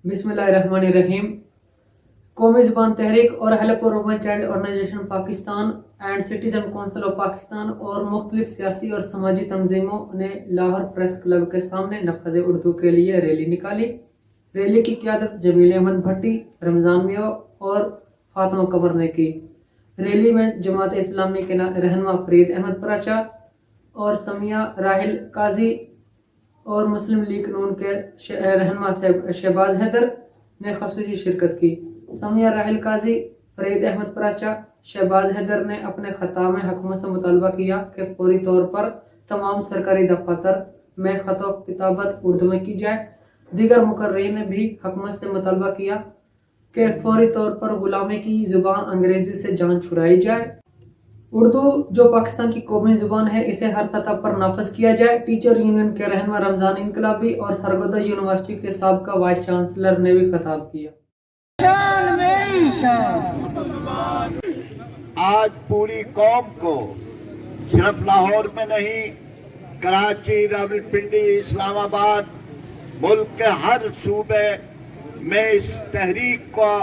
बिस्मिल्लाहिर्रहमानिर्रहीम। कौमी ज़बान तहरीक और help for women child organization Pakistan and citizen council of Pakistan और मुख्तलिफ सियासी और समाजी तंजीमों ने लाहौर प्रेस क्लब के सामने नफ़ज़ उर्दू के लिए रैली निकाली। रैली की क़ियादत जमील अहमद भट्टी, रमज़ान मियाँ और फातिमा कमर ने की। रैली में जमात इस्लामी के रहनुमा फरीद अहमद पराचा और समिया राहिल काजी और मुस्लिम लीग नून के रहनुमा शहबाज हैदर ने खसूसी शिरकत की। समिया राहिल काजी, फरीद अहमद पराचा, शहबाज हैदर ने अपने खताब में हुकूमत से मुतालबा किया कि फौरी तौर पर तमाम सरकारी दफातर में खतो किताबत उर्दू में की जाए। दीगर मुकर्रीन ने भी हुकूमत से मुतालबा किया कि फौरी तौर पर गुलामी की ज़ुबान अंग्रेज़ी से जान छुड़ाई जाए। उर्दू जो पाकिस्तान की कौमी ज़ुबान है, इसे हर सतह पर नाफज किया जाए। टीचर यूनियन के रहनुमा रमज़ान इनकलाबी और सरगोदा यूनिवर्सिटी के साबका वाइस चांसलर ने भी खिताब किया। आज पूरी कौम को सिर्फ लाहौर में नहीं, कराची, रावलपिंडी, इस्लामाबाद, मुल्क के हर सूबे में इस तहरीक का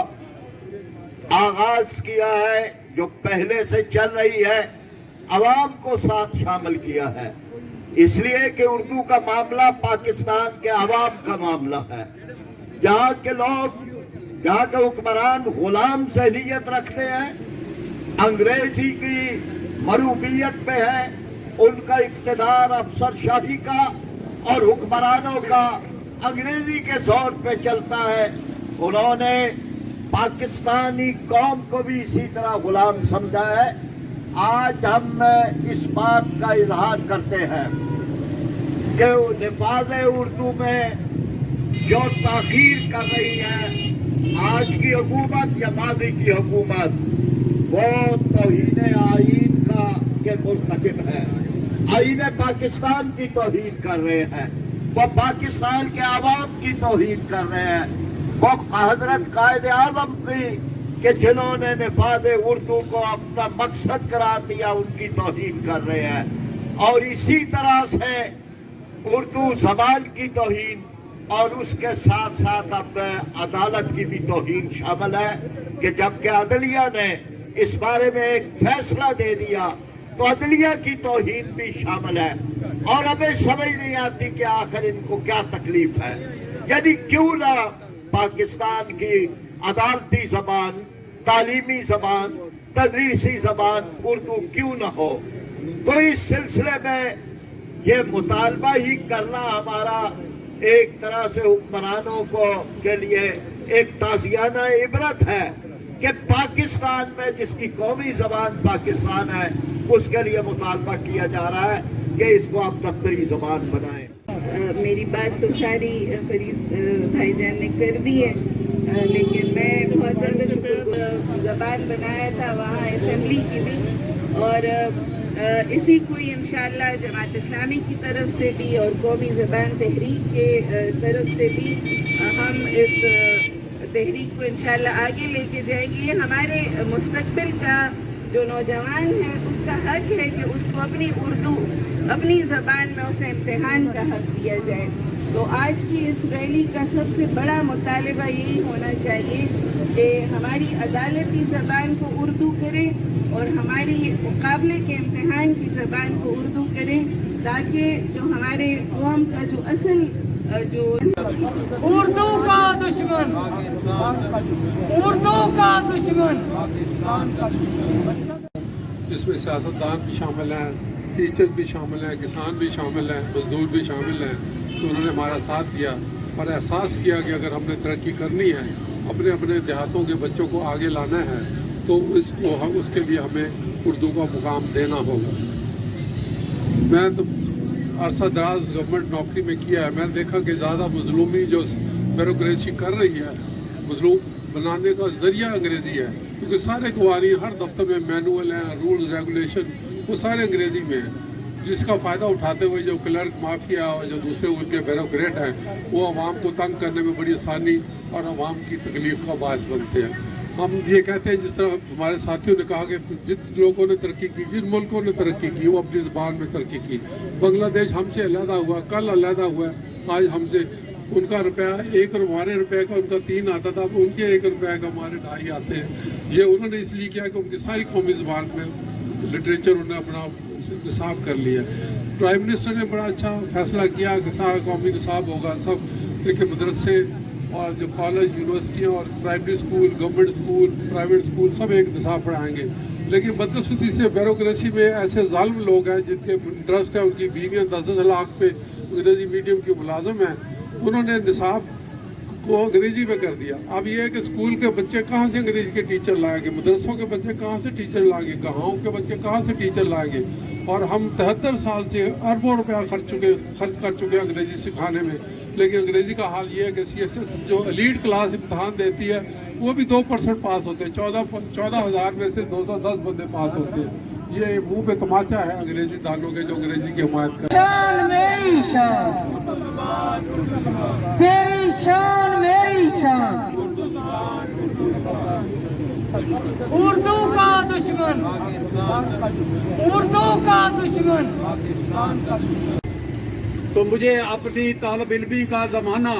आगाज किया है जो पहले से चल रही है। अवाम को साथ शामिल किया है इसलिए कि उर्दू का मामला पाकिस्तान के अवाम का मामला है। यहाँ के लोग, यहाँ के हुक्मरान गुलाम ज़हनियत रखते हैं, अंग्रेजी की मरूबियत में है, उनका इक़्तिदार अफसरशाही का और हुक्मरानों का अंग्रेजी के जोर पे चलता है। उन्होंने पाकिस्तानी कौम को भी इसी तरह गुलाम समझा है। आज हम इस बात का इजहार करते हैं कि निफाज़े उर्दू में जो ताख़ीर कर रही है आज की हुकूमत या मादी की हुकूमत, वो तौहीन आईन का के मुर्तकिब है। आईन पाकिस्तान की तौहीन कर रहे हैं, वो पाकिस्तान के आवाम की तौहीन कर रहे हैं। वो हजरत कायदे आज़म की कि जिन्होंने निफाज़े उर्दू को अपना मकसद करार दिया, उनकी तौहीन कर रहे हैं। और इसी तरह से उर्दू ज़बान की तौहीन और उसके साथ साथ अब अदालत की भी तौहीन शामिल है कि जबकि अदलिया ने इस बारे में एक फैसला दे दिया तो अदलिया की तौहीन भी शामिल है। और हमें समझ नहीं आती कि आखिर इनको क्या तकलीफ है, यानी क्यों ना पाकिस्तान की अदालती ज़बान, तालीमी ज़बान, तदरीसी ज़बान उर्दू क्यों ना हो। तो इस सिलसिले में ये मुतालबा ही करना हमारा एक तरह से हुक्मरानों को के लिए एक ताज़ियाना इबरत है कि पाकिस्तान में जिसकी कौमी ज़बान पाकिस्तान है, उसके लिए मुतालबा किया जा रहा है कि इसको आप दफ्तरी ज़बान बनाएं। मेरी बात तो सारी फरीद भाईजान ने कर दी है, लेकिन मैं बहुत ज़्यादा शुक्र ज़बान बनाया था वहाँ असेंबली की भी, और इसी को इंशाअल्लाह जमात इस्लामी की तरफ से भी और कौमी ज़बान तहरीक के तरफ से भी हम इस तहरीक को इंशाअल्लाह आगे लेके जाएंगे। ये हमारे मुस्तकबिल का जो नौजवान है उसका हक है कि उसको अपनी उर्दू, अपनी ज़बान में उसे इम्तिहान का हक दिया जाए। तो आज की इस रैली का सबसे बड़ा मुतालिबा यही होना चाहिए कि हमारी अदालती ज़बान को उर्दू करें और हमारी मुकाबले के इम्तिहान की ज़बान को उर्दू करें, ताकि जो हमारे कौम का जो असल जो उर्दू का दुश्मन, उर्दू का दुश्मन, जिसमें सियासतदान भी शामिल हैं, टीचर भी शामिल हैं, किसान भी शामिल हैं, मजदूर भी शामिल हैं। तो उन्होंने हमारा साथ दिया और एहसास किया कि अगर हमने तरक्की करनी है, अपने अपने देहातों के बच्चों को आगे लाना है, तो उसके लिए हमें उर्दू का मुकाम देना होगा। मैं तो अरसा दराज गवर्नमेंट नौकरी में किया है, मैंने देखा कि ज़्यादा मजलूमी जो ब्यूरोक्रेसी कर रही है, मजलूम बनाने का ज़रिया अंग्रेज़ी है, क्योंकि सारे कवानीन हर दफ्तर में मैनुअल हैं, रूल्स रेगुलेशन वो सारे अंग्रेज़ी में हैं, जिसका फ़ायदा उठाते हुए जो क्लर्क माफिया और जो दूसरे उनके ब्यूरोक्रेट हैं, वो आवाम को तंग करने में बड़ी आसानी और आवाम की तकलीफ़ का बायस बनते हैं। हम ये कहते हैं, जिस तरह हमारे साथियों ने कहा कि जिन लोगों ने तरक्की की, जिन मुल्कों ने तरक्की की, वो अपनी ज़बान में तरक्की की। बांग्लादेश हमसे अलहदा हुआ, कल अलहदा हुआ, आज हमसे उनका रुपया 1 और हमारे रुपए का उनका 3 आता था, अब उनके 1 रुपए का हमारे 2.5 आते हैं। ये उन्होंने इसलिए किया कि उनकी सारी कौमी ज़बान में लिटरेचर उन्होंने अपना निसाब कर लिया। प्राइम मिनिस्टर ने बड़ा अच्छा फैसला किया कि सारा कौमी निसाब होगा, सब के मदरसे और जो कॉलेज यूनिवर्सिटियाँ और primary school, government school, private school सब एक निसाब पढ़ाएंगे। लेकिन बदकिस्मती से ब्यूरोक्रेसी में ऐसे जालिम लोग हैं जिनके इंटरेस्ट है, उनकी बीवियाँ 10-10 लाख पे अंग्रेजी मीडियम की मुलाजम हैं, उन्होंने निसाब को अंग्रेजी में कर दिया। अब ये है कि स्कूल के बच्चे कहाँ से अंग्रेजी के टीचर लाएंगे, मदरसों के बच्चे कहाँ से टीचर लाएंगे, गाँव के बच्चे कहाँ से टीचर लाएंगे। और हम 73 साल से अरबों रुपया खर्च कर चुके हैं अंग्रेजी सिखाने में। लेकिन अंग्रेजी का हाल ये है कि CSS जो एलीट क्लास इम्तहान देती है वो भी 2% पास होते हैं। 14,000 में से 210 बंदे पास होते हैं। ये मुंह पे तमाचा है अंग्रेजी दानों के जो अंग्रेजी की हिमायत कर। शान मेरी शान, तेरी शान मेरी शान, उर्दू का दुश्मन, उर्दू का दुश्मन। तो मुझे अपनी तालब इल्मी का ज़माना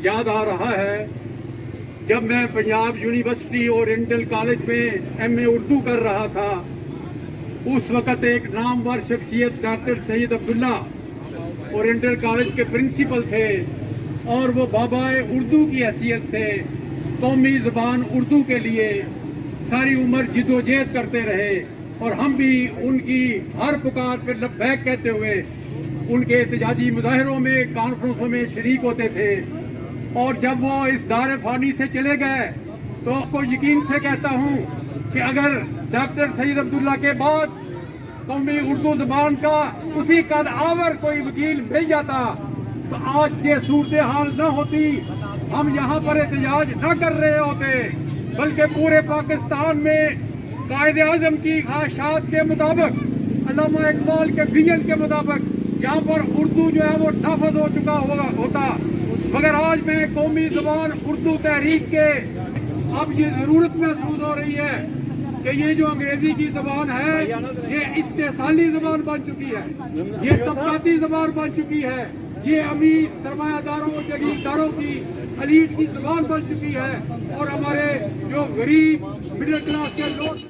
याद आ रहा है जब मैं पंजाब यूनिवर्सिटी ओरिएंटल कॉलेज में MA उर्दू कर रहा था। उस वक़्त एक नामवर शख्सियत doctor Syed Abdullah oriental college के प्रिंसिपल थे और वो बाबाए उर्दू की हैसियत से कौमी ज़बान उर्दू के लिए सारी उम्र जिदोजहद करते रहे और हम भी उनकी हर पुकार पर लब्बैक कहते हुए उनके एहतजाजी मुजाहरों में, कॉन्फ्रेंसों में शरीक होते थे। और जब वो इस दार फानी से चले गए तो आपको यकीन से कहता हूँ कि अगर डॉक्टर सैयद अब्दुल्ला के बाद कौमी उर्दू ज़बान का उसी कद आवर कोई वकील मिल जाता तो आज ये सूरत हाल न होती, हम यहाँ पर एहतजाज न कर रहे होते, बल्कि पूरे पाकिस्तान में कायद आज़म की ख्वाहिशात के मुताबिक, अल्लामा इकबाल के विजन के मुताबिक यहाँ पर उर्दू जो है वो नाफज हो चुका होता। मगर आज मैं कौमी ज़बान उर्दू तहरीक के अब ये ज़रूरत महसूस हो रही है कि ये जो अंग्रेजी की ज़बान है ये इस्तेसाली ज़बान बन चुकी है, ये तबकाती ज़बान बन चुकी है, ये अमीर सरमायादारों, जगीरदारों की एलीट की ज़बान बन चुकी है और हमारे जो गरीब मिडिल क्लास के लोग